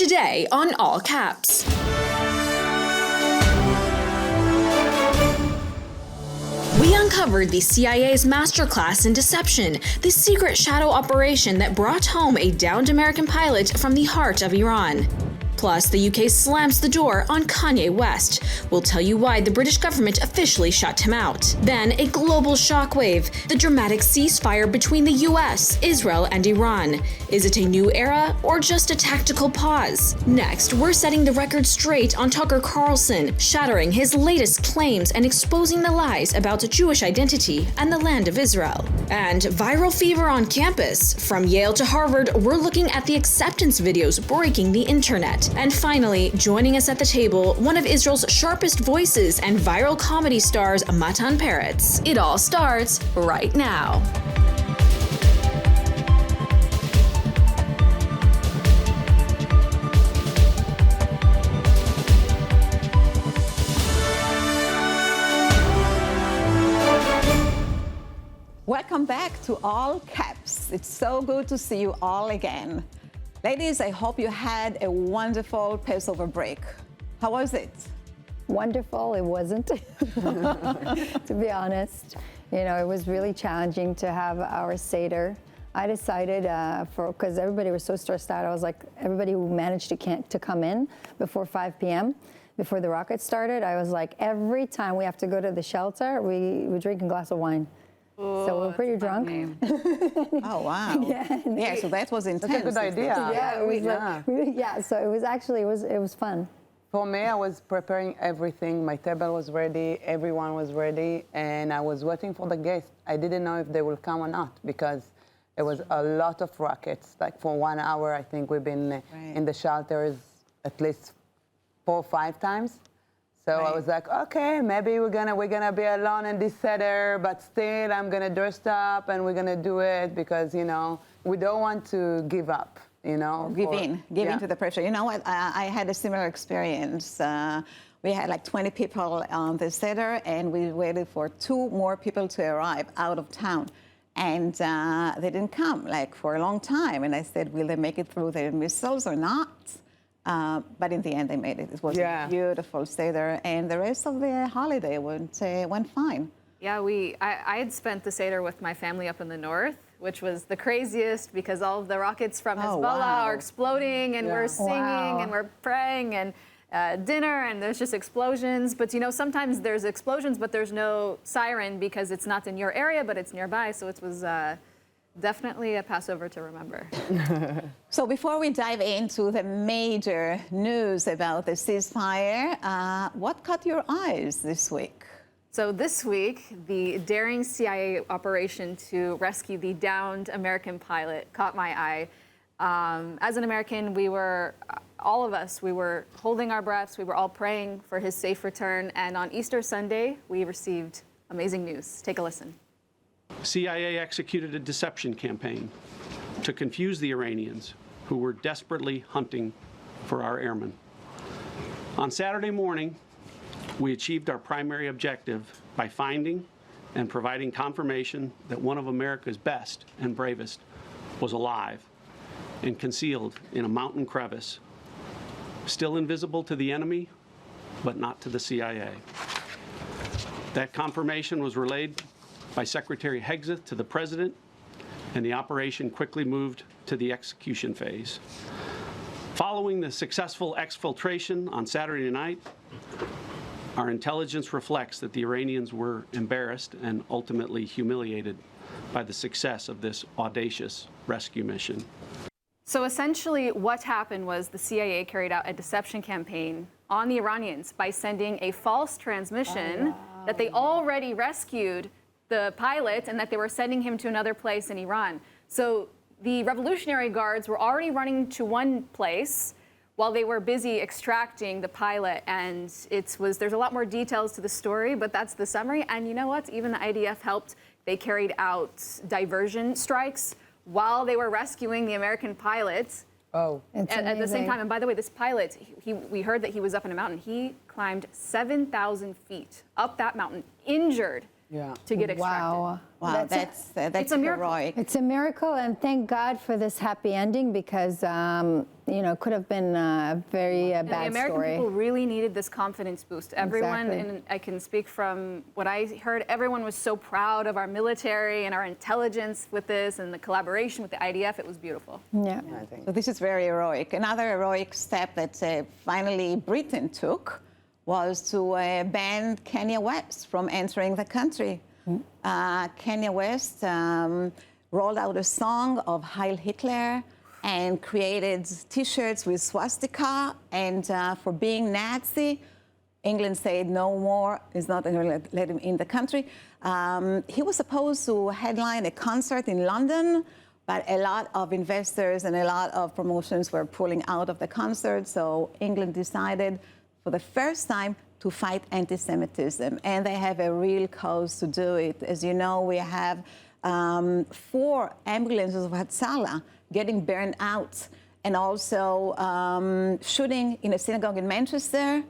Today on All Caps. We uncovered the CIA's masterclass in deception, the secret shadow operation that brought home a downed American pilot from the heart of Iran. Plus, the UK slams the door on Kanye West. We'll tell you why the British government officially shut him out. Then, a global shockwave, the dramatic ceasefire between the US, Israel, and Iran. Is it a new era or just a tactical pause? Next, we're setting the record straight on Tucker Carlson, shattering his latest claims and exposing the lies about Jewish identity and the land of Israel. And viral fever on campus. From Yale to Harvard, we're looking at the acceptance videos breaking the internet. And finally, joining us at the table, one of Israel's sharpest voices and viral comedy stars, Matan Peretz. It all starts right now. Welcome back to All Caps. It's so good to see you all again. Ladies, I hope you had a wonderful Passover break. How was it? Wonderful, it wasn't, to be honest. You know, it was really challenging to have our Seder. I decided, because everybody was so stressed out, I was like, everybody who managed to come in before 5 p.m., before the rocket started, I was like, every time we have to go to the shelter, we drink a glass of wine. Ooh, so we're pretty drunk. Oh, wow. Yeah, so that was intense. That's a good idea. Yeah, so it was actually, it was fun. For me, I was preparing everything. My table was ready, everyone was ready, and I was waiting for the guests. I didn't know if they will come or not because there was a lot of rockets. Like for 1 hour, I think we've been in the shelters at least 4 or 5 times. So I was like, okay, maybe we're gonna be alone in this Seder, but still I'm gonna dress up and we're gonna do it because, you know, we don't want to give up, you know. Give in to the pressure. You know what, I had a similar experience. We had like 20 people on the Seder and we waited for 2 more people to arrive out of town. And they didn't come like for a long time. And I said, will they make it through the missiles or not? But in the end, they made it. It was a beautiful Seder, and the rest of the holiday went fine. Yeah, I had spent the Seder with my family up in the north, which was the craziest because all of the rockets from Hezbollah are exploding, and we're singing, and we're praying, and dinner, and there's just explosions. But, you know, sometimes there's explosions, but there's no siren because it's not in your area, but it's nearby, so it was definitely a Passover to remember. So before we dive into the major news about the ceasefire, what caught your eyes this week? So this week, the daring CIA operation to rescue the downed American pilot caught my eye. As an American, all of us were holding our breaths. We were all praying for his safe return. And on Easter Sunday, we received amazing news. Take a listen. CIA executed a deception campaign to confuse the Iranians who were desperately hunting for our airmen. On Saturday morning, we achieved our primary objective by finding and providing confirmation that one of America's best and bravest was alive and concealed in a mountain crevice, still invisible to the enemy, but not to the CIA. That confirmation was relayed by Secretary Hegseth to the President, and the operation quickly moved to the execution phase. Following the successful exfiltration on Saturday night, our intelligence reflects that the Iranians were embarrassed and ultimately humiliated by the success of this audacious rescue mission. So essentially what happened was the CIA carried out a deception campaign on the Iranians by sending a false transmission that they already rescued the pilot and that they were sending him to another place in Iran. So the Revolutionary Guards were already running to one place while they were busy extracting the pilot. And there's a lot more details to the story, but that's the summary. And you know what? Even the IDF helped. They carried out diversion strikes while they were rescuing the American pilots. At the same time. And by the way, this pilot, we heard that he was up in a mountain. He climbed 7,000 feet up that mountain, injured, to get extracted. Wow, that's it's a miracle. heroic. It's a miracle, and thank God for this happy ending because, it could have been a very bad The American story. people really needed this confidence boost. Everyone, Exactly. and I can speak from what I heard, everyone was so proud of our military and our intelligence with this and the collaboration with the IDF. It was beautiful. Yeah. So this is very heroic. Another heroic step that finally Britain took was to ban Kanye West from entering the country. Kanye West rolled out a song of Heil Hitler and created T-shirts with swastika. And for being Nazi, England said no more, is not going to let him in the country. He was supposed to headline a concert in London, but a lot of investors and a lot of promotions were pulling out of the concert. So England decided for the first time to fight anti-Semitism. And they have a real cause to do it. As you know, we have 4 ambulances of Hatzalah getting burned out, and also shooting in a synagogue in Manchester.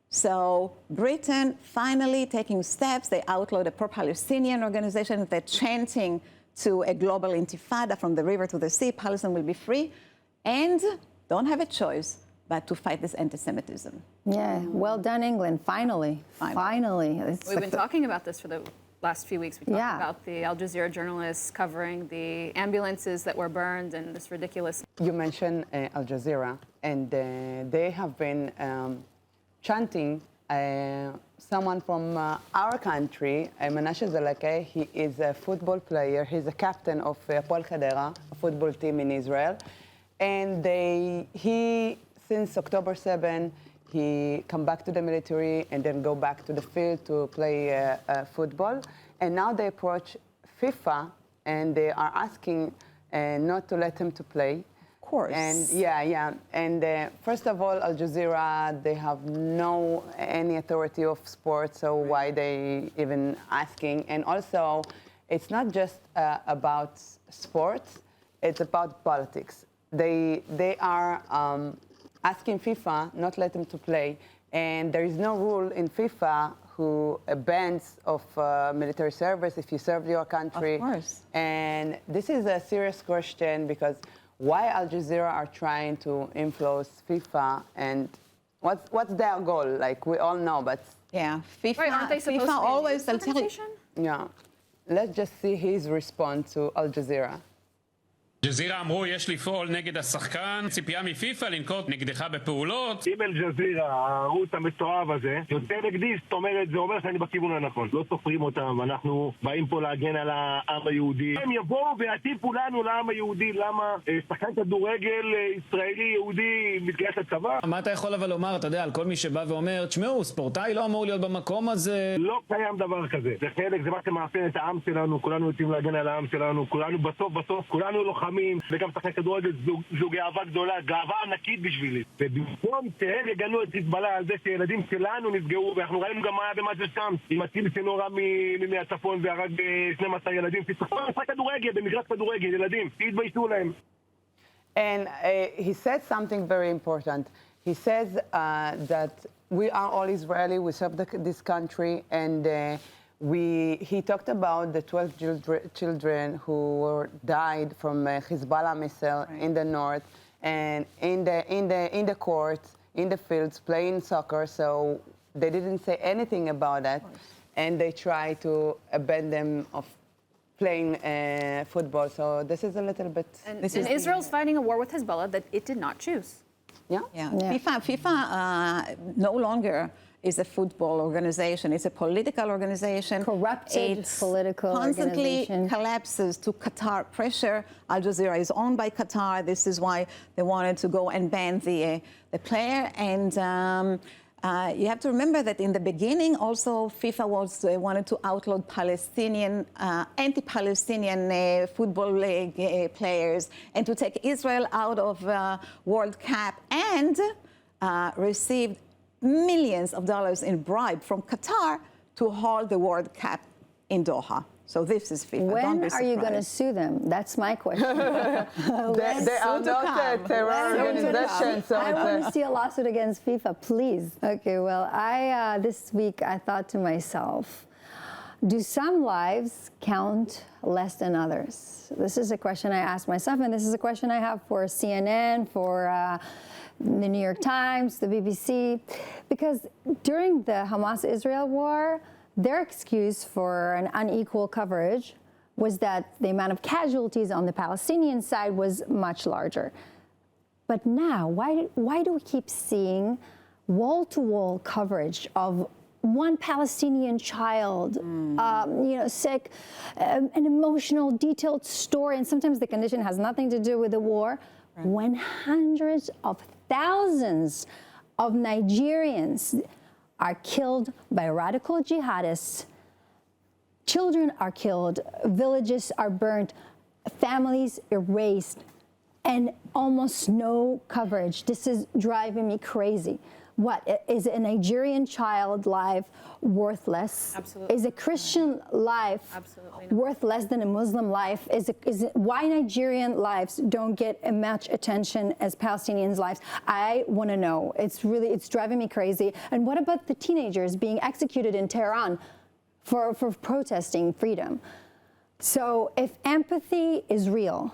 So Britain finally taking steps. They outlawed a pro-Palestinian organization. They're chanting to a global intifada from the river to the sea. Palestine will be free, and don't have a choice but to fight this anti-Semitism. Yeah, well done, England. Finally. We've been talking about this for the last few weeks. We talked Yeah. about the Al Jazeera journalists covering the ambulances that were burned and this ridiculous. You mentioned Al Jazeera, and they have been chanting someone from our country, Menashe Zalake. He is a football player. He's a captain of Hapoel Hadera, a football team in Israel. And since October 7, he come back to the military and then go back to the field to play football. And now they approach FIFA and they are asking not to let him to play. Of course. And And first of all, Al Jazeera, they have any authority of sports, so why they even asking? And also, it's not just about sports, it's about politics. They are asking FIFA not let them to play, and there is no rule in FIFA who bans of military service if you serve your country. Of course. And this is a serious question because why Al Jazeera are trying to influence FIFA, and what's their goal? Like we all know, but Yeah, FIFA, Right, aren't they supposed FIFA to be a always news they'll tell you. organization? yeah. Let's just see his response to Al Jazeera. ג'זירה אמרו יש לפעול נגד השחקן, ציפייה מפיפ"א לנקוט נגדך בפעולות. אם אל-ג'זירה, הערוץ המתועב הזה, יוצא נגדי, זאת אומרת, זה אומר שאני בכיוון הנכון. לא סופרים אותם, אנחנו באים פה להגן על העם היהודי. הם יבואו ויטיפו לנו לעם היהודי, למה שחקן כדורגל ישראלי יהודי מתגייס לצבא? מה אתה יכול אבל לומר, אתה יודע, על כל מי שבא ואומר, תשמעו, ספורטאי לא אמור להיות במקום הזה. לא קיים דבר כזה. זה חלק, זה מה שמאפיין את העם שלנו, כולנו יוצאים להגן על העם שלנו, כולנו בסוף, כולנו לוחמים. וגם שחק כדורגל זו גאווה גדולה, גאווה ענקית בשבילי. ובמקום שהם יגנו את חיזבאללה על זה שילדים שלנו נפגעו, ואנחנו ראינו גם מה היה במג'דל שמס, עם הטיל שנורה מהצפון והרג 12 ילדים. תצטרכו לשחק כדורגל, במגרש כדורגל, ילדים, תתביישו להם. And he said something very important. He says that we are all Israeli, we serve this country, and he talked about the 12 children who died from Hezbollah missile in the north, and in the courts, in the fields, playing soccer. So they didn't say anything about that, and they try to ban them of playing football. So this is a little bit. And Israel's fighting a war with Hezbollah that it did not choose. Yeah. FIFA no longer is a football organization. It's a political organization. Corrupted political constantly organization. collapses to Qatar pressure. Al Jazeera is owned by Qatar. This is why they wanted to go and ban the player. And you have to remember that in the beginning, also FIFA wanted to outlaw Palestinian, anti-Palestinian football league players, and to take Israel out of World Cup, and received millions of dollars in bribe from Qatar to hold the World Cup in Doha. So this is FIFA. When are you going to sue them? That's my question. They are not a terror organization. So I want to see a lawsuit against FIFA, please. Okay, well, this week I thought to myself, do some lives count less than others? This is a question I ask myself, and this is a question I have for CNN, for the New York Times, the BBC, because during the Hamas-Israel war, their excuse for an unequal coverage was that the amount of casualties on the Palestinian side was much larger. But now, why do we keep seeing wall-to-wall coverage of one Palestinian child, sick, an emotional, detailed story, and sometimes the condition has nothing to do with the war, when hundreds of thousands of Nigerians are killed by radical jihadists, children are killed, villages are burnt, families erased, and almost no coverage. This is driving me crazy. What, is a Nigerian child life worthless? Absolutely. Is a Christian life worth less than a Muslim life? Why Nigerian lives don't get as much attention as Palestinians' lives? I want to know. It's driving me crazy. And what about the teenagers being executed in Tehran for protesting freedom? So if empathy is real,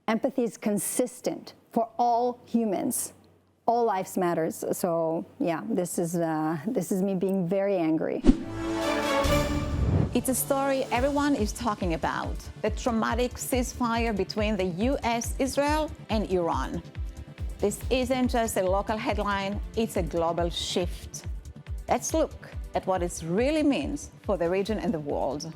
empathy is consistent for all humans, all lives matters. So yeah, this is me being very angry. It's a story everyone is talking about, the traumatic ceasefire between the US, Israel, and Iran. This isn't just a local headline, it's a global shift. Let's look at what it really means for the region and the world.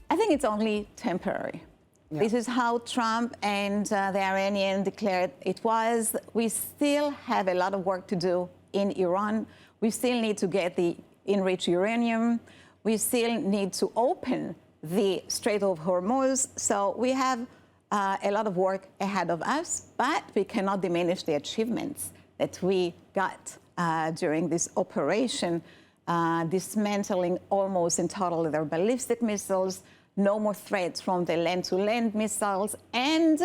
I think it's only temporary. Yeah. This is how Trump and the Iranian declared it was. We still have a lot of work to do in Iran. We still need to get the enriched uranium. We still need to open the Strait of Hormuz. So we have a lot of work ahead of us, but we cannot diminish the achievements that we got during this operation, dismantling almost entirely their ballistic missiles, no more threats from the land-to-land missiles, and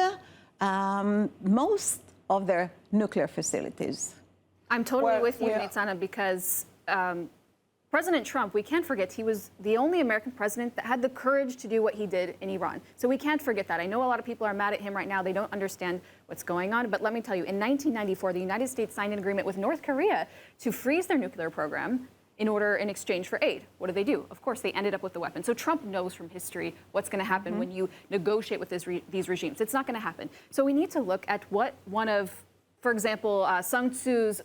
most of their nuclear facilities. I'm totally with you, Nitzana, because President Trump, we can't forget, he was the only American president that had the courage to do what he did in Iran. So we can't forget that. I know a lot of people are mad at him right now. They don't understand what's going on. But let me tell you, in 1994, the United States signed an agreement with North Korea to freeze their nuclear program in exchange for aid. What do? Of course, they ended up with the weapon. So Trump knows from history what's going to happen when you negotiate with these regimes. It's not going to happen. So we need to look at what one of, for example, Sun Tzu's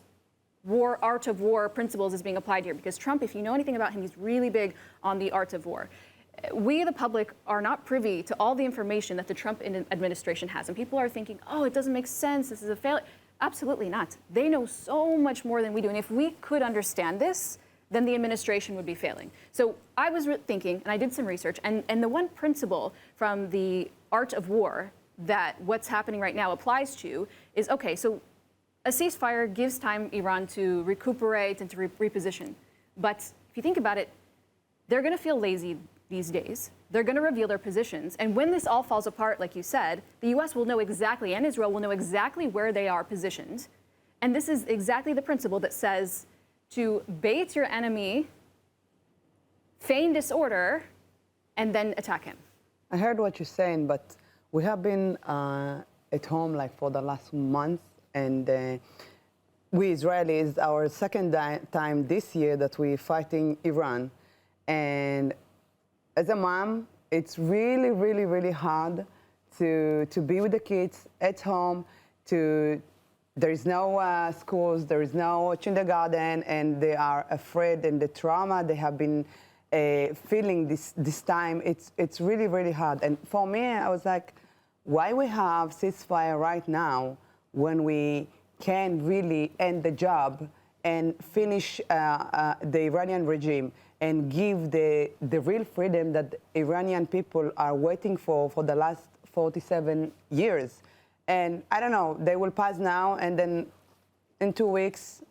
art of war principles is being applied here. Because Trump, if you know anything about him, he's really big on the art of war. We, the public, are not privy to all the information that the Trump administration has. And people are thinking, oh, it doesn't make sense. This is a failure. Absolutely not. They know so much more than we do. And if we could understand this, then the administration would be failing. So I was thinking, and I did some research, and the one principle from the art of war that what's happening right now applies to is, okay, so a ceasefire gives time Iran to recuperate and to reposition. But if you think about it, they're going to feel lazy these days. They're going to reveal their positions. And when this all falls apart, like you said, the U.S. will know exactly, and Israel will know exactly where they are positioned. And this is exactly the principle that says to bait your enemy, feign disorder, and then attack him. I heard what you're saying, but we have been at home like for the last month, and we Israelis, our second time this year that we're fighting Iran. And as a mom, it's really, really, really hard to be with the kids at home, there is no schools, there is no kindergarten, and they are afraid, and the trauma they have been feeling this time, it's really, really hard. And for me, I was like, why we have ceasefire right now when we can really end the job and finish the Iranian regime and give the real freedom that Iranian people are waiting for the last 47 years. And I don't know, they will pass now, and then in 2 weeks,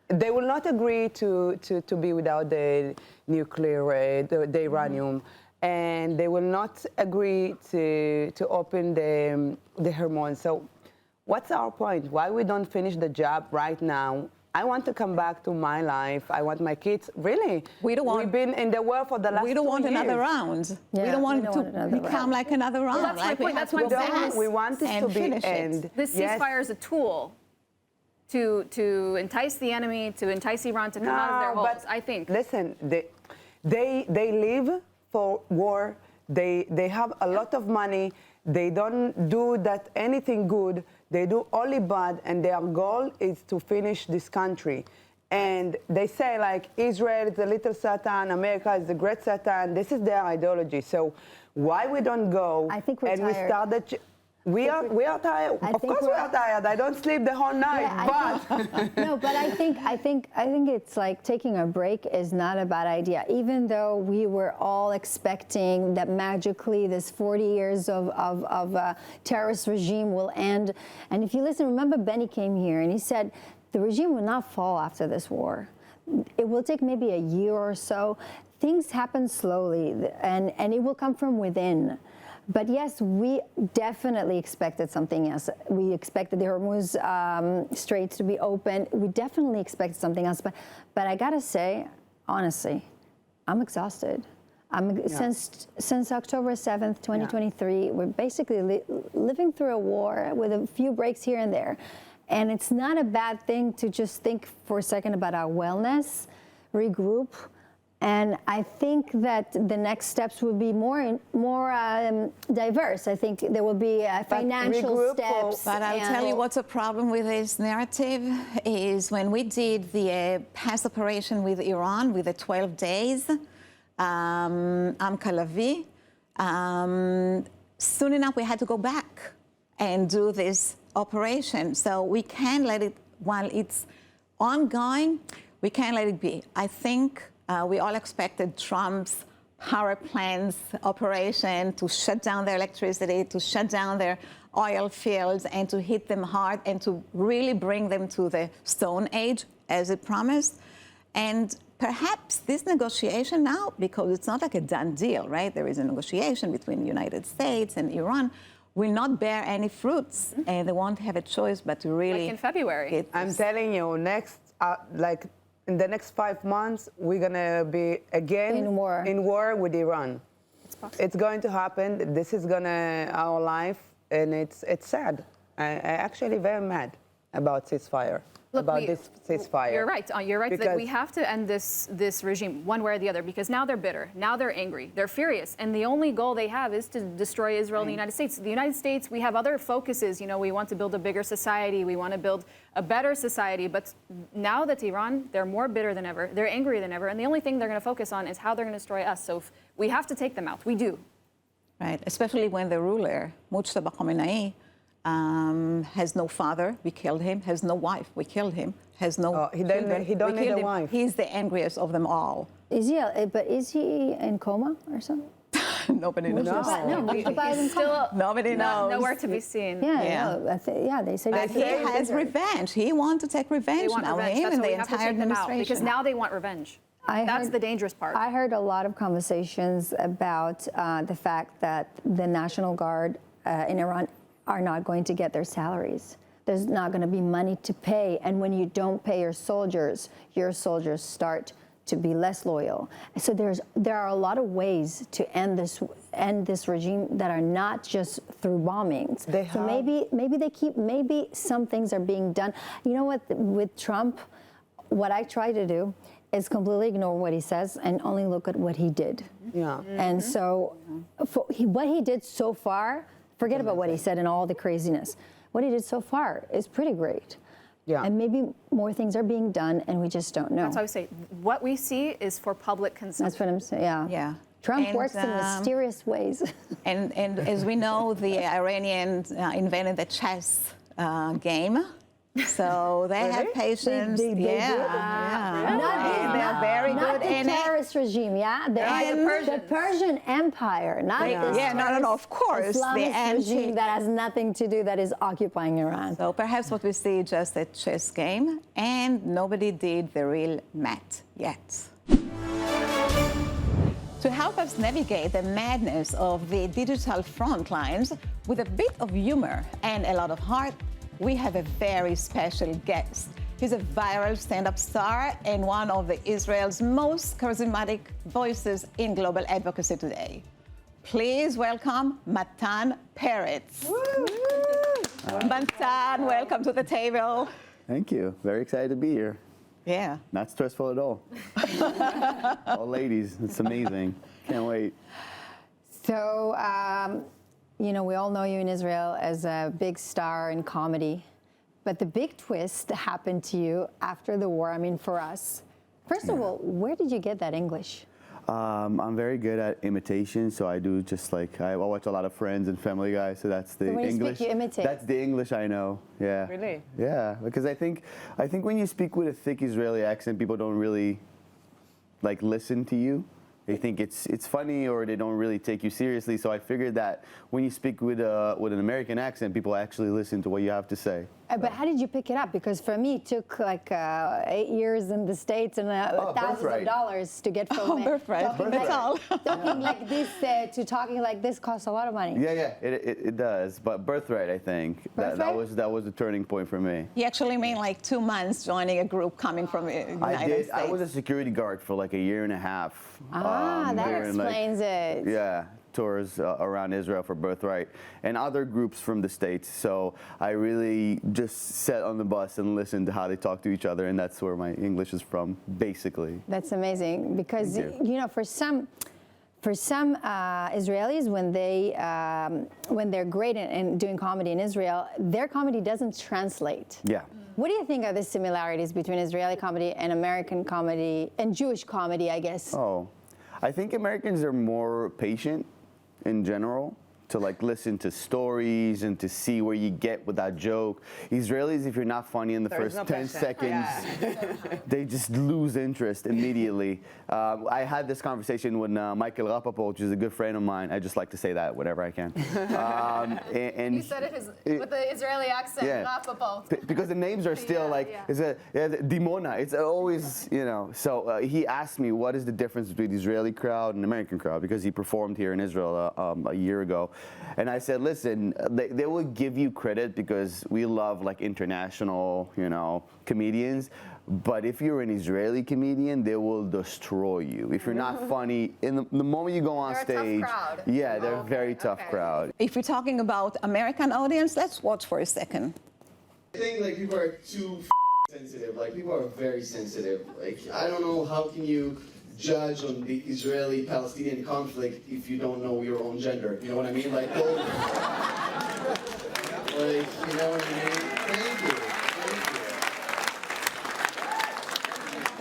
they will not agree to be without the nuclear, the uranium, and they will not agree to open the Hormuz. So what's our point? Why we don't finish the job right now I want to come back to my life. I want my kids. Really, We don't want- We've been in the world for the last 2 We years. don't want another round. Yeah, we don't want to another become round. like another round. that's my like we point. have That's to my go point. back We want this and to be finish it. end. This Yes. ceasefire is a tool to entice the enemy, to entice Iran to come out of their No, holes, I think. Listen, they live for war. They have a lot of money. They don't do that anything good. They do only bad, and their goal is to finish this country. And they say, like, Israel is the little Satan, America is the great Satan. This is their ideology. So why we don't go I think we're and we tired. start the... We are tired. I Of think course we are tired. I don't sleep the whole night. No, but I think it's like taking a break is not a bad idea. Even though we were all expecting that magically this 40 years of terrorist regime will end. And if you listen, remember Benny came here and he said the regime will not fall after this war. It will take maybe a year or so. Things happen slowly, and it will come from within. But yes, we definitely expected something else. We expected the Hormuz Straits to be open. We definitely expected something else. But I gotta say, honestly, I'm exhausted. Since October 7th, 2023, we're basically living through a war with a few breaks here and there. And it's not a bad thing to just think for a second about our wellness, regroup. And I think that the next steps will be more diverse. I think there will be financial steps. But I'll tell you what's a problem with this narrative is when we did the past operation with Iran with the 12 days, Amkalavi, soon enough we had to go back and do this operation. So we can't let it, while it's ongoing, we can't let it be. I think we all expected Trump's power plants operation to shut down their electricity, to shut down their oil fields, and to hit them hard and to really bring them to the Stone Age, as it promised. And perhaps this negotiation now, because it's not like a done deal, right? There is a negotiation between the United States and Iran, will not bear any fruits, and they won't have a choice but to really... Like in February. I'm telling you, next, in the next 5 months, we're gonna be again In war with Iran. It's going to happen. This is our life, and it's sad. I actually very mad about ceasefire. Look, this ceasefire. You're right. You're right that Because- we have to end this regime one way or the other, because now they're bitter, now they're angry, they're furious, and the only goal they have is to destroy Israel and the United States. The United States, we have other focuses. You know, we want to build a bigger society, we want to build a better society, but now that Iran, they're more bitter than ever, they're angrier than ever, and the only thing they're going to focus on is how they're going to destroy us. So we have to take them out. We do. Right, especially when the ruler, Mujtaba Khamenei, has no father, we killed him, has no wife, we killed him, has no he children, don't we need killed a him. wife. He's the angriest of them all. Is he in coma or something? Nobody knows. Nobody knows. Nowhere to be seen. Yeah, they say But he has revenge. He wants to take revenge They want now. revenge. Him That's and why the we have to entire take them out, administration. because now they want revenge. That's the dangerous part. I heard a lot of conversations about the fact that the National Guard in Iran are not going to get their salaries. There's not going to be money to pay. And when you don't pay your soldiers start to be less loyal. So there are a lot of ways to end this regime that are not just through bombings. So maybe some things are being done. You know what, with Trump, what I try to do is completely ignore what he says and only look at what he did. Yeah. And so what he did so far, forget about what he said and all the craziness. What he did so far is pretty great. Yeah. And maybe more things are being done and we just don't know. That's why I say what we see is for public consumption. That's what I'm saying, yeah. Yeah. Trump works in mysterious ways. And as we know, the Iranians invented the chess game. So they have patience. They do? They're very not good the in it. terrorist regime, yeah? The Persian Empire, not this of course. Islamist regime that has nothing to do, that is occupying Iran. So perhaps what we see is just a chess game, and nobody did the real math yet. To help us navigate the madness of the digital front lines with a bit of humor and a lot of heart, we have a very special guest. He's a viral stand-up star and one of Israel's most charismatic voices in global advocacy today. Please welcome Matan Peretz. Matan, welcome to the table. Thank you. Very excited to be here. Yeah. Not stressful at all. All ladies. It's amazing. Can't wait. So, you know, we all know you in Israel as a big star in comedy. But the big twist happened to you after the war. I mean, for us. First of all, where did you get that English? I'm very good at imitation, so I do just like, I watch a lot of Friends and Family Guy, so that's the So when you English. speak, you imitate? That's the English I know, yeah. Really? Yeah, because I think when you speak with a thick Israeli accent, people don't really like listen to you. They think it's funny, or they don't really take you seriously. So I figured that when you speak with an American accent, people actually listen to what you have to say. But how did you pick it up? Because for me, it took like 8 years in the States and thousands of dollars to get from Birthright. talking like this to talking like this costs a lot of money. Yeah, it does. But Birthright, I think that was a turning point for me. You actually mean like 2 months joining a group coming from the United States. I was a security guard for like a year and a half. That explains it. Yeah, tours around Israel for Birthright and other groups from the States. So I really just sat on the bus and listened to how they talk to each other, and that's where my English is from, basically. That's amazing because you know, for some Israelis, when they're great in doing comedy in Israel, their comedy doesn't translate. Yeah. What do you think are the similarities between Israeli comedy and American comedy and Jewish comedy, I guess? Oh, I think Americans are more patient in general to like listen to stories and to see where you get with that joke. Israelis, if you're not funny in the first 10 seconds, they just lose interest immediately. I had this conversation with Michael Rapaport, which is a good friend of mine. I just like to say that whenever I can. And You said it with the Israeli accent, Rapaport. Because the names are still it's Dimona. It's always, you know. So he asked me, what is the difference between the Israeli crowd and the American crowd? Because he performed here in Israel a year ago. And I said, listen, they will give you credit because we love like international, you know, comedians. But if you're an Israeli comedian, they will destroy you. If you're not funny, the moment you go on stage, a tough crowd. Yeah, they're a very tough crowd. If you're talking about American audience, let's watch for a second. I think like people are too sensitive. Like people are very sensitive. Like I don't know how can you judge on the Israeli-Palestinian conflict if you don't know your own gender. You know what I mean? Like, like you know what I mean? Thank you.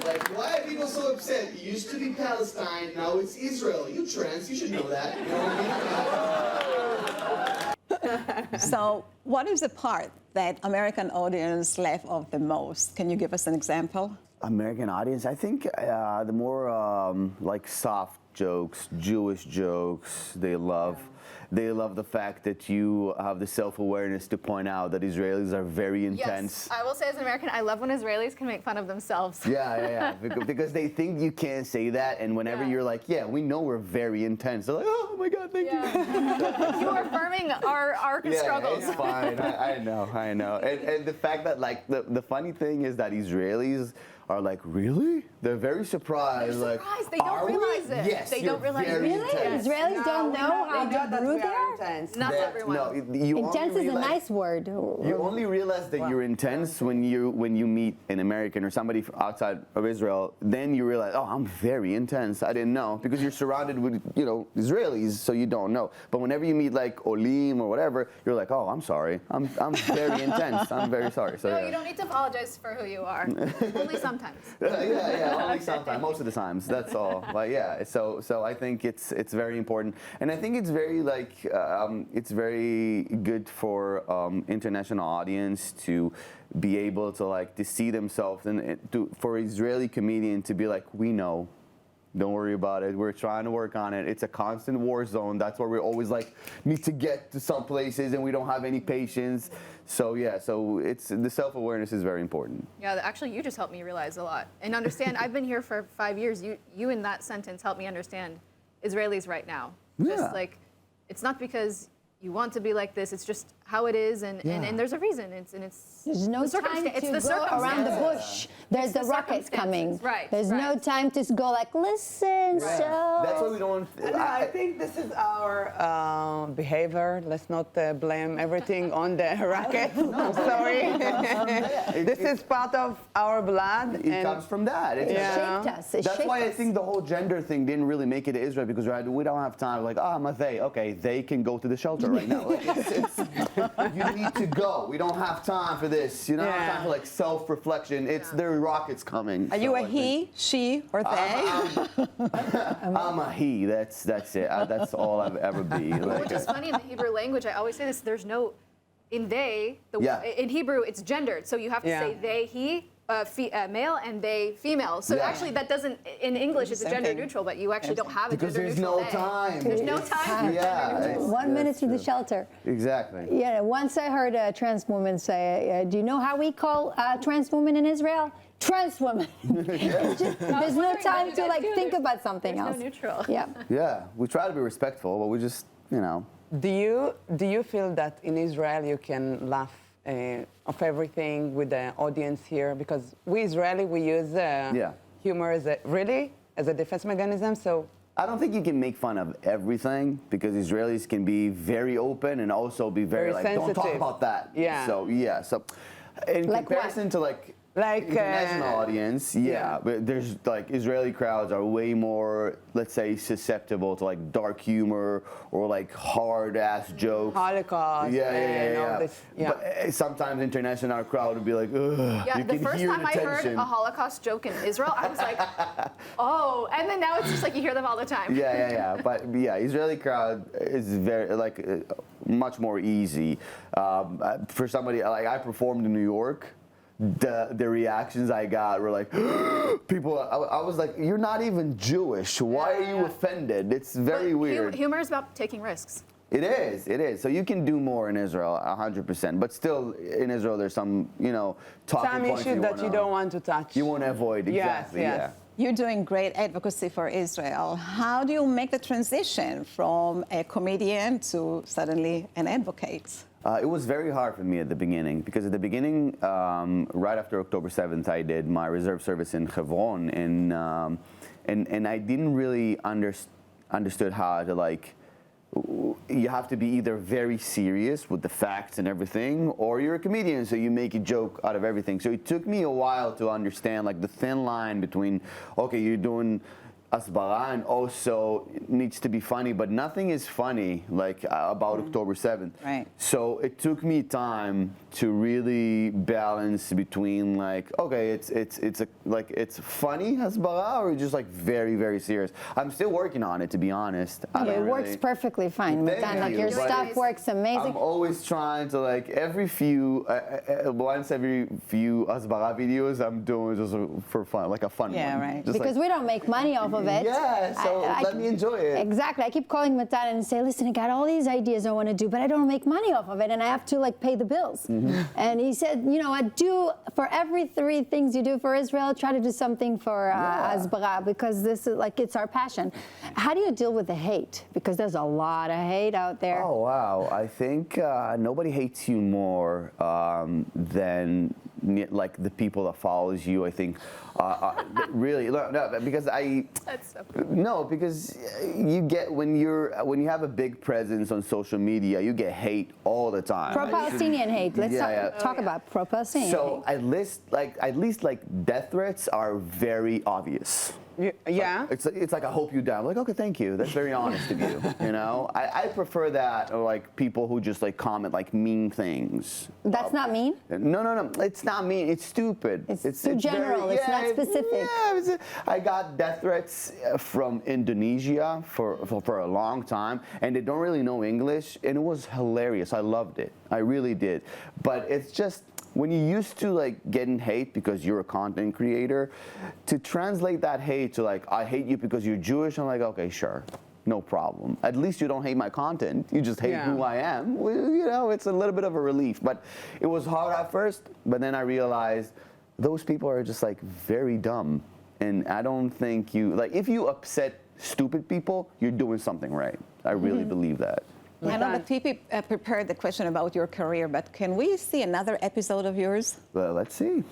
Like, why are people so upset? It used to be Palestine, now it's Israel. You trans, you should know that. You know what I mean? So, what is the part that American audience laugh off the most? Can you give us an example? American audience, I think the more like soft jokes, Jewish jokes, they love. They love the fact that you have the self-awareness to point out that Israelis are very intense. Yes, I will say as an American, I love when Israelis can make fun of themselves. Yeah. Because they think you can't say that, and whenever you're like, yeah, we know we're very intense, they're like, oh my God, thank you. You are affirming our struggles. It's fine. I know. And the fact that like the funny thing is that Israelis are like, really? They're very surprised. They're surprised. They don't realize it. Yes, they don't realize it. Really? Israelis don't know how rude they are? Not everyone. No, Intense is a nice word. You only realize that you're intense when you meet an American or somebody outside of Israel. Then you realize, oh, I'm very intense. I didn't know, because you're surrounded with Israelis, so you don't know. But whenever you meet like Olim or whatever, you're like, oh, I'm sorry. I'm very intense. I'm very sorry. So, no, you don't need to apologize for who you are. Only sometimes. Yeah, only sometimes. Most of the times, that's all. But yeah, so I think it's very important, and I think it's very it's very good for international audience to be able to see themselves, and for Israeli comedian to be like, we know. Don't worry about it. We're trying to work on it. It's a constant war zone. That's where we always need to get to some places, and we don't have any patience. So yeah, it's the self-awareness is very important. Yeah, actually, you just helped me realize a lot and understand. I've been here for 5 years. You in that sentence helped me understand Israelis right now. Just it's not because you want to be like this. It's just how it is, and there's a reason. There's no time to go around the bush. There's the rockets coming. Right. There's no time to go like, listen, so. That's why we don't. I think this is our behavior. Let's not blame everything on the rocket. I'm sorry. This is part of our blood. It comes from that. It shaped us. That's why I think the whole gender thing didn't really make it to Israel, because we don't have time. Like, I'm a they. Okay, they can go to the shelter right now. Like, you need to go. We don't have time for this. You don't have time for like self-reflection. There are rockets coming. Are you a he, she, or they? I'm a he. That's it. That's all I've ever been. Like, Which is funny in the Hebrew language. I always say this. There's no in they. In Hebrew, it's gendered. So you have to say they, he. Male and they female. So actually that doesn't, in English it's a gender neutral, but you actually don't have a gender neutral. Because there's no time. There's no time. Yeah. 1 minute to the shelter. Exactly. Yeah, once I heard a trans woman say, do you know how we call trans women in Israel? Trans women. There's no time to like think about something else. No neutral. Yeah. Yeah, we try to be respectful, but we just, Do you feel that in Israel you can laugh of everything with the audience here? Because we Israeli, we use humor as a defense mechanism. So I don't think you can make fun of everything, because Israelis can be very open and also be very like, sensitive. don't talk about that. Yeah. So in Like comparison to like international audience, but there's like Israeli crowds are way more, let's say, susceptible to like dark humor or like hard ass jokes. Holocaust. Yeah. This, But sometimes international crowd would be like, ugh. Yeah, you the can first hear time I heard tension. a Holocaust joke in Israel, I was like, oh, and then now it's just like you hear them all the time. Yeah. But Israeli crowd is very much more easy. For somebody like I performed in New York. The reactions I got were like, people, I was like, you're not even Jewish. Why are you offended? It's very weird. Humor is about taking risks. It is. So you can do more in Israel, 100%. But still, in Israel, there's some, talking some points issues that you don't want to touch. You want to avoid, exactly, yes. You're doing great advocacy for Israel. How do you make the transition from a comedian to suddenly an advocate? It was very hard for me at the beginning, because at the beginning, right after October 7th, I did my reserve service in Hebron, and I didn't really understood how to like. You have to be either very serious with the facts and everything, or you're a comedian, so you make a joke out of everything. So it took me a while to understand like the thin line between, okay, you're doing asbara and also it needs to be funny, but nothing is funny like about October 7th. Right. So it took me time to really balance between like, okay, it's funny asbara, or just like very, very serious. I'm still working on it, to be honest. It works perfectly fine. Matan, like your stuff works amazing. I'm always trying to like once every few asbara videos I'm doing just for fun, like a fun one. Yeah, right. Just because we don't make money off of it. Yeah, so let me enjoy it. Exactly. I keep calling Matan and say, listen, I got all these ideas I want to do, but I don't make money off of it, and I have to like pay the bills. And he said, I do for every 3 things you do for Israel, try to do something for Asbara, because this is like, it's our passion. How do you deal with the hate? Because there's a lot of hate out there. Oh, wow. I think nobody hates you more than like the people that follows you. I think really, no, because That's so cool. because you get when you have a big presence on social media, you get hate all the time. Pro-Palestinian hate. Let's talk about pro-Palestinian hate. So at least death threats are very obvious. Yeah. It's like I hope you die. I'm like, okay, thank you. That's very honest of you. I prefer that, or like people who just like comment like mean things. That's not mean? No. It's not mean. It's stupid. It's too general. It's not specific. Yeah, I got death threats from Indonesia for a long time, and they don't really know English, and it was hilarious. I loved it. I really did. But it's just, when you're used to like getting hate because you're a content creator, to translate that hate to like, I hate you because you're Jewish, I'm like, okay, sure, no problem. At least you don't hate my content. You just hate who I am. Well, it's a little bit of a relief. But it was hard at first, but then I realized those people are just like very dumb. And I don't think if you upset stupid people, you're doing something right. I really believe that. I know that TP prepared the question about your career, but can we see another episode of yours? Well, let's see.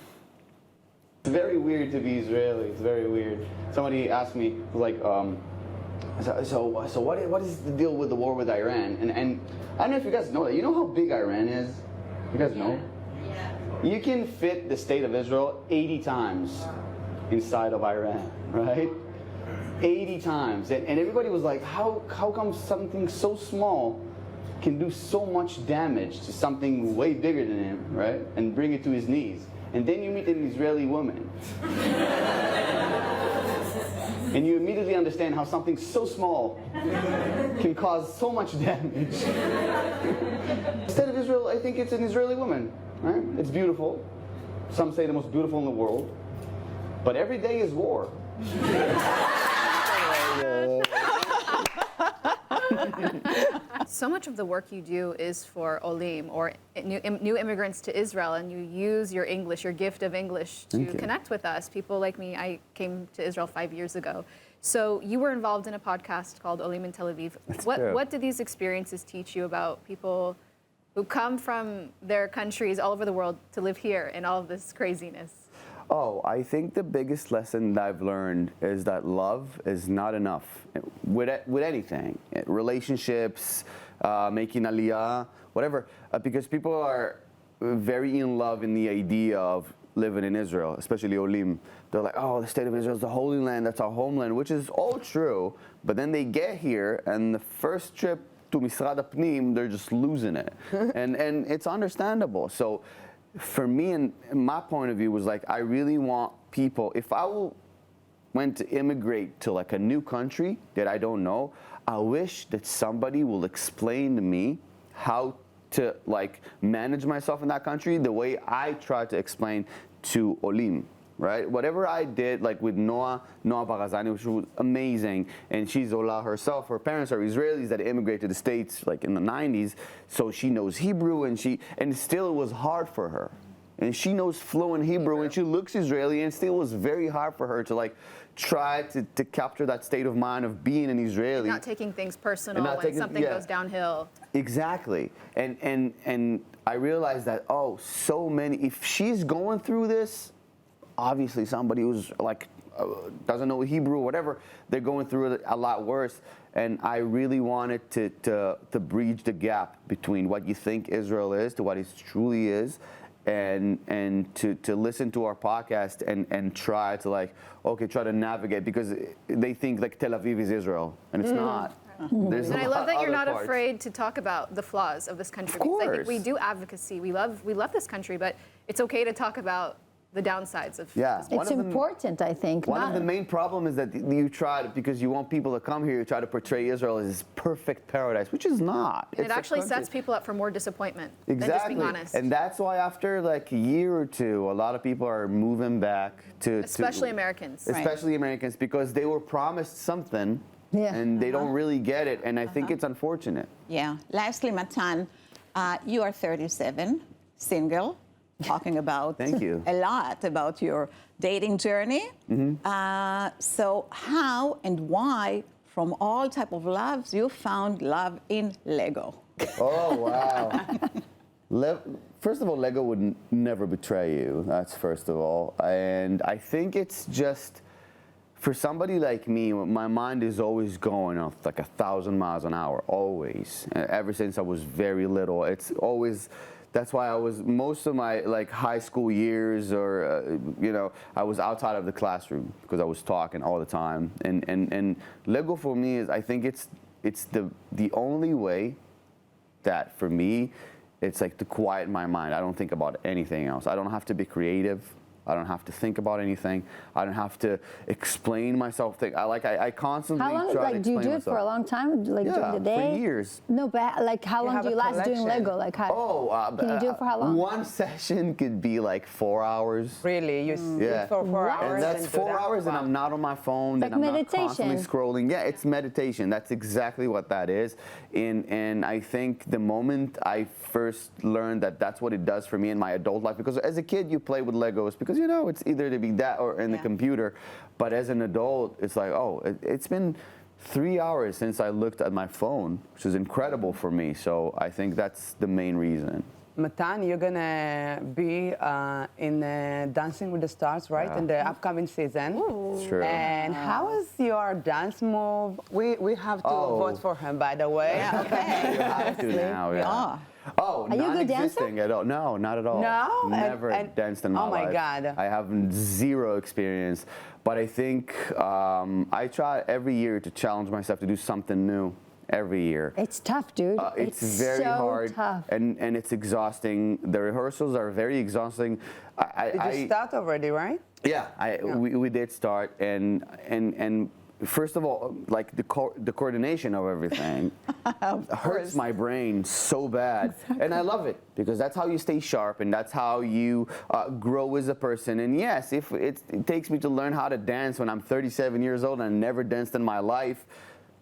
It's very weird to be Israeli. It's very weird. Somebody asked me, like, so what is the deal with the war with Iran? And I don't know if you guys know that. You know how big Iran is? You guys know? Yeah. You can fit the state of Israel 80 times inside of Iran, right? 80 times. And everybody was like, how come something so small can do so much damage to something way bigger than him, right? And bring it to his knees. And then you meet an Israeli woman. And you immediately understand how something so small can cause so much damage. Instead of Israel, I think it's an Israeli woman, right? It's beautiful. Some say the most beautiful in the world. But every day is war. So much of the work you do is for Olim, or new immigrants to Israel, and you use your English, your gift of English, to connect with us. People like me, I came to Israel 5 years ago. So you were involved in a podcast called Olim in Tel Aviv. What did these experiences teach you about people who come from their countries all over the world to live here in all of this craziness? Oh, I think the biggest lesson that I've learned is that love is not enough with anything, relationships, making aliyah, whatever, because people are very in love in the idea of living in Israel, especially Olim. They're like, oh, the state of Israel is the Holy Land, that's our homeland, which is all true, but then they get here and the first trip to Misrad Apnim, they're just losing it. and it's understandable. So for me, and my point of view was like, I really want people, if I went to immigrate to like a new country that I don't know, I wish that somebody will explain to me how to like manage myself in that country the way I try to explain to Olim. Right? Whatever I did, like with Noah Barazani, which was amazing, and she's Ola herself. Her parents are Israelis that immigrated to the States like in the 90s, so she knows Hebrew, and still it was hard for her. And she knows fluent Hebrew, and she looks Israeli, and still it was very hard for her to like try to capture that state of mind of being an Israeli. Not taking things personal when something goes downhill. Exactly. And I realized that, so many, if she's going through this, obviously somebody who's like doesn't know Hebrew or whatever, they're going through it a lot worse. And I really wanted to bridge the gap between what you think Israel is to what it truly is, and to listen to our podcast and try to navigate, because they think like Tel Aviv is Israel, and it's not. And I love that you're not afraid to talk about the flaws of this country. Of course. Because I think we do advocacy. We love this country, but it's okay to talk about the downsides of this. It's important, I think. One of the main problems is that you try to, because you want people to come here, you try to portray Israel as this perfect paradise, which is not. And it actually sets people up for more disappointment. Exactly. Than just being honest. And that's why after like a year or two, a lot of people are moving back to... Especially Americans. Especially Americans, because they were promised something, and they don't really get it, and I think it's unfortunate. Yeah. Lastly, Matan, you are 37, single, talking about Thank you. a lot about your dating journey. So how and why, from all type of loves, you found love in Lego? Oh, wow. First of all, Lego would never betray you. That's first of all. And I think it's just, for somebody like me, my mind is always going off like 1,000 miles an hour, always. Ever since I was very little, it's always... That's why I was, most of my like high school years, or I was outside of the classroom because I was talking all the time. And Lego for me is, I think it's the only way that for me, it's like to quiet my mind. I don't think about anything else. I don't have to be creative. I don't have to think about anything. I don't have to explain myself. I constantly try to explain myself. How long, do you do it for a long time, like during the day? For years. No, but like how long do you last doing Lego? Like how? Can you do it for how long? One session could be like 4 hours. Really? You sit for 4 hours? And that's 4 hours, and I'm not on my phone. It's like I'm meditation. not constantly scrolling. Yeah, it's meditation. That's exactly what that is. And I think the moment I first learned that that's what it does for me in my adult life, because as a kid you play with Legos because it's either to be that or in the computer, but as an adult it's like, it's been 3 hours since I looked at my phone, which is incredible for me. So I think that's the main reason. Matan, you're gonna be in Dancing with the Stars, right? Yeah. In the upcoming season. It's true. And how is your dance move? We have to vote for him, by the way. Yeah, okay. You have to now, yeah. Yeah. Oh, Are you a good non-existing at all. No, not at all. No? Never danced in my life. Oh my God. I have zero experience. But I think I try every year to challenge myself to do something new. Every year. It's tough, dude. It's very so hard, tough. and it's exhausting. The rehearsals are very exhausting. Did you start already, right? Yeah, we did start, and first of all, like the coordination of everything hurts my brain so bad, and I love it because that's how you stay sharp, and that's how you grow as a person. And yes, if it takes me to learn how to dance when I'm 37 years old and I never danced in my life,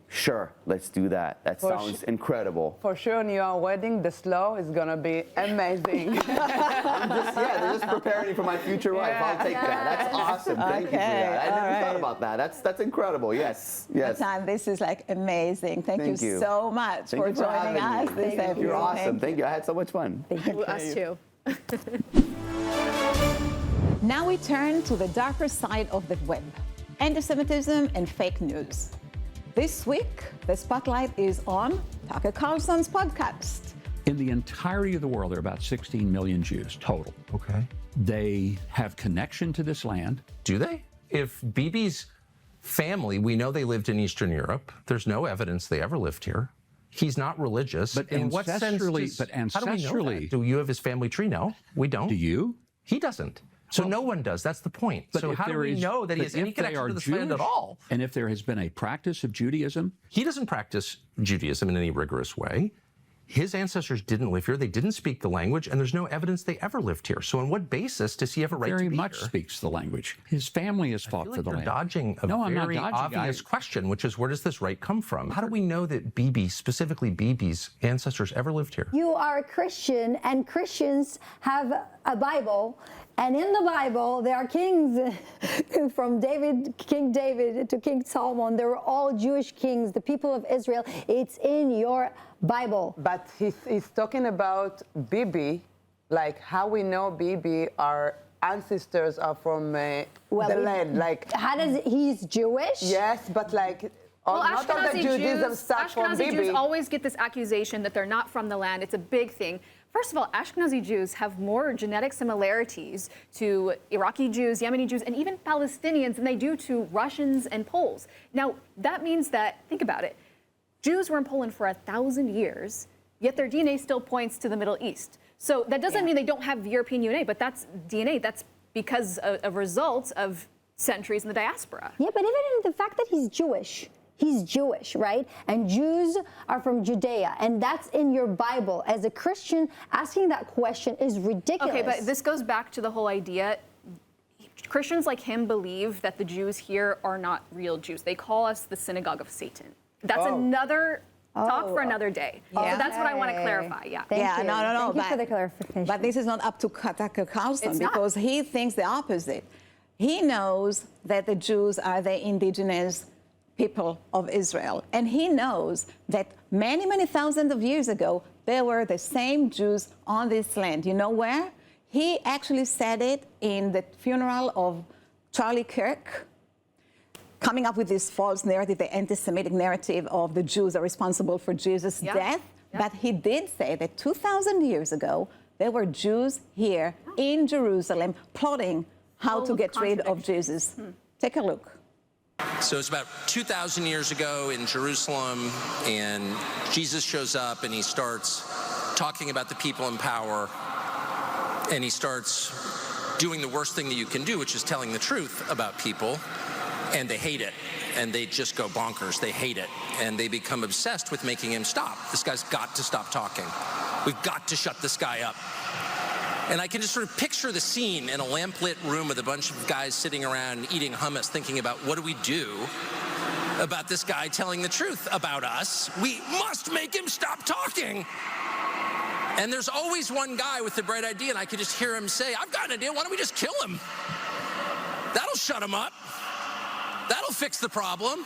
sure, let's do that. That sounds incredible. For sure, on your wedding, the slow is gonna be amazing. They're just preparing me for my future wife. I'll take that. That's awesome. Thank you for that. I never thought about that. That's incredible. Yes. Matan, this is like amazing. Thank you so much for joining us this evening. You're awesome. Thank you. I had so much fun. Us too. Now we turn to the darker side of the web, anti-Semitism and fake news. This week, the spotlight is on Tucker Carlson's podcast. In the entirety of the world, there are about 16 million Jews total. Okay. They have connection to this land. Do they? If Bibi's family, we know they lived in Eastern Europe. There's no evidence they ever lived here. He's not religious. But in what sense how do we know that? Do you have his family tree? No, we don't. Do you? He doesn't. So no one does. That's the point. But so how do we know that he has any connection to this land at all? And if there has been a practice of Judaism? He doesn't practice Judaism in any rigorous way. His ancestors didn't live here. They didn't speak the language, and there's no evidence they ever lived here. So on what basis does he have a right to be here? Very much speaks the language. His family has fought for the land. You're dodging a very obvious question, which is, where does this right come from? How do we know that Bibi, specifically Bibi's ancestors, ever lived here? You are a Christian, and Christians have a Bible. And in the Bible, there are kings from King David to King Solomon. They were all Jewish kings, the people of Israel. It's in your Bible. But he's talking about Bibi, like how we know Bibi, our ancestors are from the land. Like, he's Jewish? Yes, but like, not all the Judaism starts from Bibi. Ashkenazi Jews always get this accusation that they're not from the land. It's a big thing. First of all, Ashkenazi Jews have more genetic similarities to Iraqi Jews, Yemeni Jews, and even Palestinians than they do to Russians and Poles. Now, that means that, think about it, Jews were in Poland for 1,000 years, yet their DNA still points to the Middle East. So that doesn't mean they don't have European DNA, but that's DNA. That's because of results of centuries in the diaspora. Yeah, but even in the fact that he's Jewish, right? And Jews are from Judea, and that's in your Bible. As a Christian, asking that question is ridiculous. Okay, but this goes back to the whole idea. Christians like him believe that the Jews here are not real Jews. They call us the synagogue of Satan. That's another talk for another day. Yeah. So that's what I want to clarify. Yeah. Thank you. No. Thank you for the clarification. But this is not up to Tucker Carlson because he thinks the opposite. He knows that the Jews are the indigenous people of Israel. And he knows that many, many thousands of years ago, there were the same Jews on this land. You know where? He actually said it in the funeral of Charlie Kirk, coming up with this false narrative, the anti-Semitic narrative of the Jews are responsible for Jesus' death. But he did say that 2,000 years ago, there were Jews here in Jerusalem plotting how to get rid of Jesus. Take a look. So it's about 2,000 years ago in Jerusalem, and Jesus shows up and he starts talking about the people in power, and he starts doing the worst thing that you can do, which is telling the truth about people, and they hate it, and they just go bonkers. They hate it, and they become obsessed with making him stop. This guy's got to stop talking. We've got to shut this guy up. And I can just sort of picture the scene in a lamplit room with a bunch of guys sitting around eating hummus, thinking about what do we do about this guy telling the truth about us? We must make him stop talking. And there's always one guy with the bright idea, and I could just hear him say, I've got an idea, why don't we just kill him? That'll shut him up. That'll fix the problem.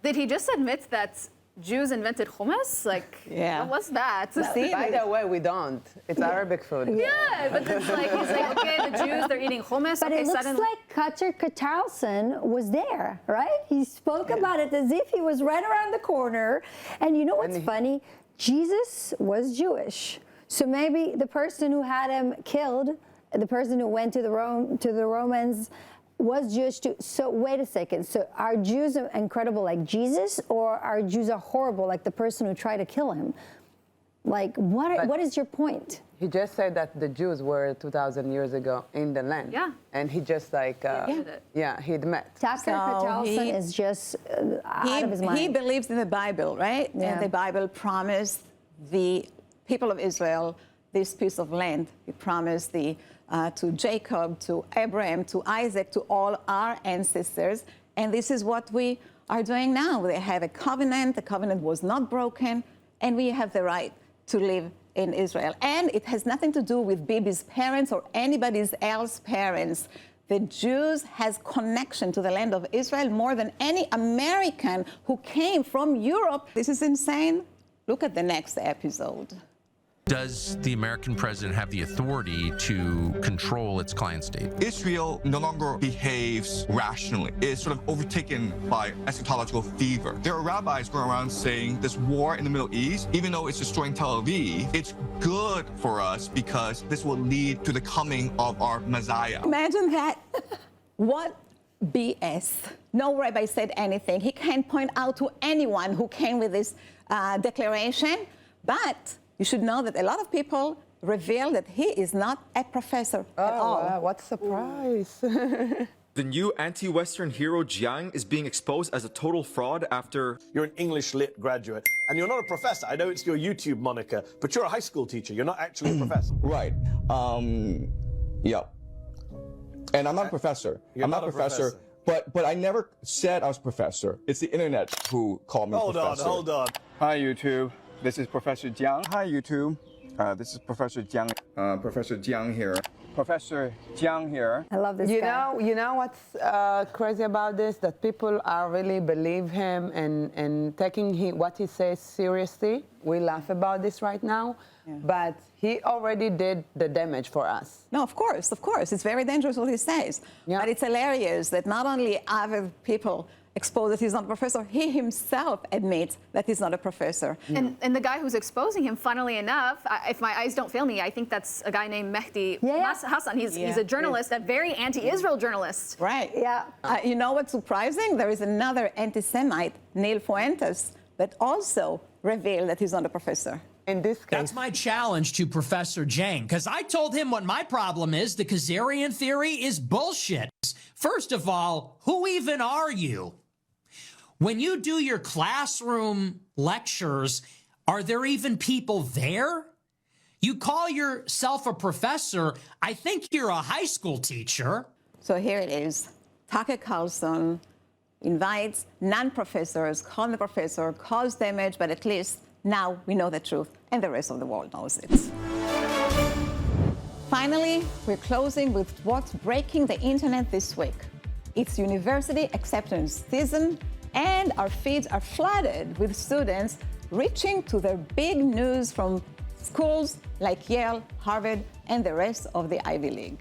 Did he just admit that Jews invented hummus? Like, what was that? By the way, we don't. It's Arabic food. Yeah, but it's like, he's like, okay, the Jews, they're eating hummus. But okay, it looks suddenly... like Tucker Carlson was there, right? He spoke about it as if he was right around the corner. And you know what's funny? Jesus was Jewish. So maybe the person who had him killed, the person who went to the Romans, was Jewish too. So wait a second. So are Jews incredible like Jesus, or are Jews are horrible like the person who tried to kill him? Like, what is your point? He just said that the Jews were 2,000 years ago in the land. Yeah. And he just like, he'd met. Tucker Carlson is just out of his mind. He believes in the Bible, right? Yeah. And the Bible promised the people of Israel this piece of land. He promised to Jacob, to Abraham, to Isaac, to all our ancestors. And this is what we are doing now. They have a covenant. The covenant was not broken. And we have the right to live in Israel. And it has nothing to do with Bibi's parents or anybody's else's parents. The Jews has connection to the land of Israel more than any American who came from Europe. This is insane. Look at the next episode. Does the American president have the authority to control its client state? Israel no longer behaves rationally. It's sort of overtaken by eschatological fever. There are rabbis going around saying this war in the Middle East, even though it's destroying Tel Aviv, it's good for us because this will lead to the coming of our Messiah. Imagine that. What BS. No rabbi said anything. He can't point out to anyone who came with this declaration, but you should know that a lot of people reveal that he is not a professor at all. Wow, what a surprise. The new anti-Western hero Jiang is being exposed as a total fraud after... You're an English lit graduate, and you're not a professor. I know it's your YouTube moniker, but you're a high school teacher. You're not actually a professor. Right. Yeah. And I'm not a professor. You're not a professor. But I never said I was a professor. It's the internet who called me professor. Hold on. Hi, YouTube. This is Professor Jiang. Hi, YouTube. This is Professor Jiang. Professor Jiang here. Professor Jiang here. I love this guy. You know what's crazy about this? That people are really believe him and taking what he says seriously. We laugh about this right now, but he already did the damage for us. No, of course. It's very dangerous what he says. Yeah. But it's hilarious that not only other people expose that he's not a professor, he himself admits that he's not a professor. And the guy who's exposing him, funnily enough, if my eyes don't fail me, I think that's a guy named Mehdi Hassan. He's a journalist, a very anti-Israel journalist. Right. Yeah. You know what's surprising? There is another anti-Semite, Neil Fuentes, that also revealed that he's not a professor. In this case. That's my challenge to Professor Jiang, because I told him what my problem is. The Khazarian theory is bullshit. First of all, who even are you? When you do your classroom lectures, are there even people there? You call yourself a professor. I think you're a high school teacher. So here it is. Tucker Carlson invites non-professors, call the professor, cause damage, but at least now we know the truth, and the rest of the world knows it. Finally, we're closing with what's breaking the internet this week. It's university acceptance season, and our feeds are flooded with students reaching to their big news from schools like Yale, Harvard, and the rest of the Ivy League.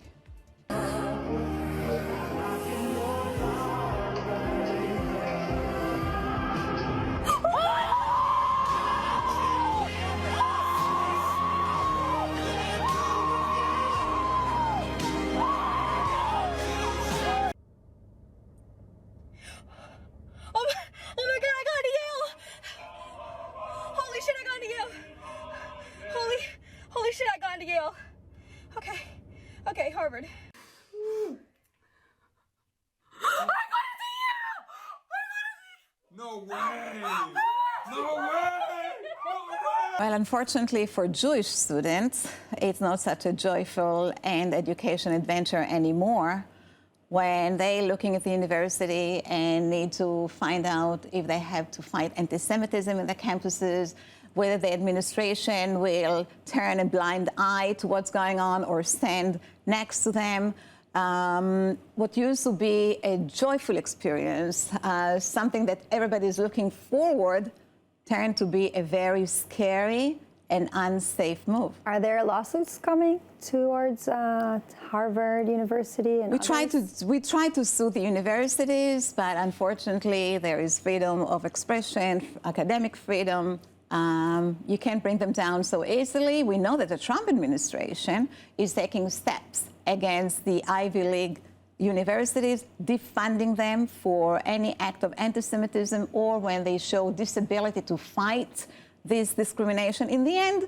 Okay, Harvard. No way! No way! Well, unfortunately for Jewish students, it's not such a joyful and education adventure anymore when they're looking at the university and need to find out if they have to fight anti-Semitism in the campuses, whether the administration will turn a blind eye to what's going on or stand next to them. what used to be a joyful experience, something that everybody is looking forward, turned to be a very scary and unsafe move. Are there lawsuits coming towards Harvard University and we try to sue the universities, but unfortunately there is freedom of expression, academic freedom. You can't bring them down so easily. We know that the Trump administration is taking steps against the Ivy League universities, defunding them for any act of anti-Semitism or when they show disability to fight this discrimination. In the end,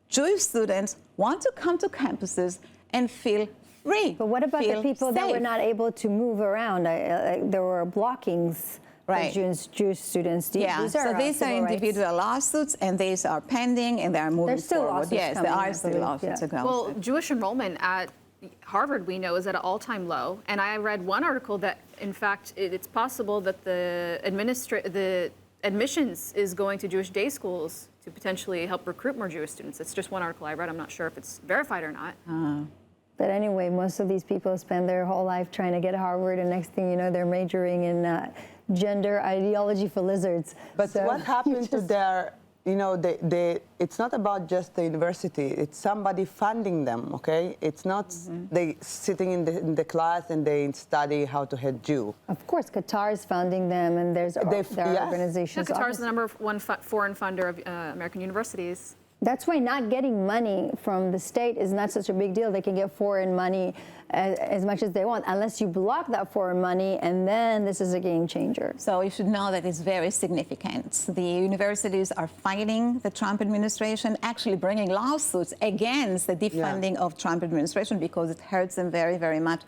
Jewish students want to come to campuses and feel free. But what about the people that were not able to move around? There were blockings for Jewish students. Yeah, so these are individual lawsuits, and these are pending, and they are moving forward. Yes, there are still lawsuits to go. Well, Jewish enrollment at Harvard, we know, is at an all-time low. And I read one article that, in fact, it's possible that the admissions is going to Jewish day schools to potentially help recruit more Jewish students. It's just one article I read. I'm not sure if it's verified or not. But anyway, most of these people spend their whole life trying to get to Harvard, and next thing you know, they're majoring in gender ideology for lizards. But so what happened to their, you know, it's not about just the university. It's somebody funding them, okay? It's not they sitting in the class and they study how to hate Jew. Of course, Qatar is funding them, and there are organizations. Qatar is the number one foreign funder of American universities. That's why not getting money from the state is not such a big deal. They can get foreign money as much as they want, unless you block that foreign money, and then this is a game changer. So you should know that it's very significant. The universities are fighting the Trump administration, actually bringing lawsuits against the defunding of Trump administration because it hurts them very, very much.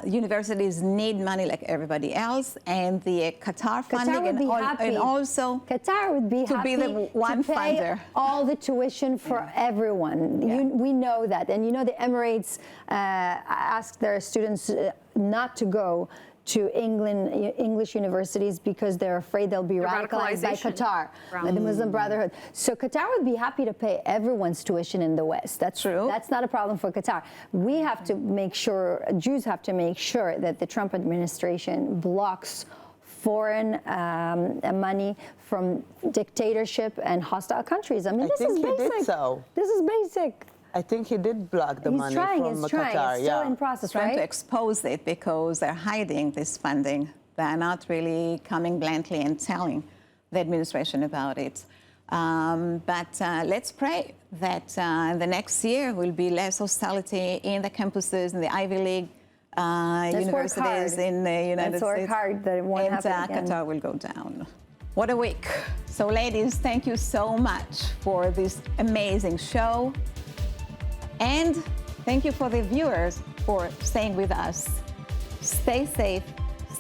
Universities need money like everybody else, and the Qatar funding, and also Qatar would be to happy be the one to pay funder. all the tuition for everyone. We know that, and you know the Emirates ask their students not to go to English universities because they're afraid they'll be radicalized by Qatar, the Muslim Brotherhood. So Qatar would be happy to pay everyone's tuition in the West. That's true. That's not a problem for Qatar. We have to make sure, Jews have to make sure that the Trump administration blocks foreign money from dictatorship and hostile countries. I mean, this is basic. He did so. This is basic. I think he did block the money from Qatar. He's trying. It's still in process, trying to expose it because they're hiding this funding. They're not really coming bluntly and telling the administration about it. But let's pray that in the next year will be less hostility in the campuses, in the Ivy League universities in the United States. Let's work hard that it won't happen again. Qatar will go down. What a week. So ladies, thank you so much for this amazing show. And thank you for the viewers for staying with us. Stay safe,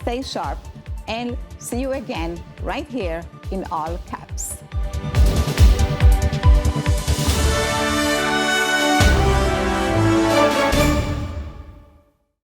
stay sharp, and see you again right here in all caps.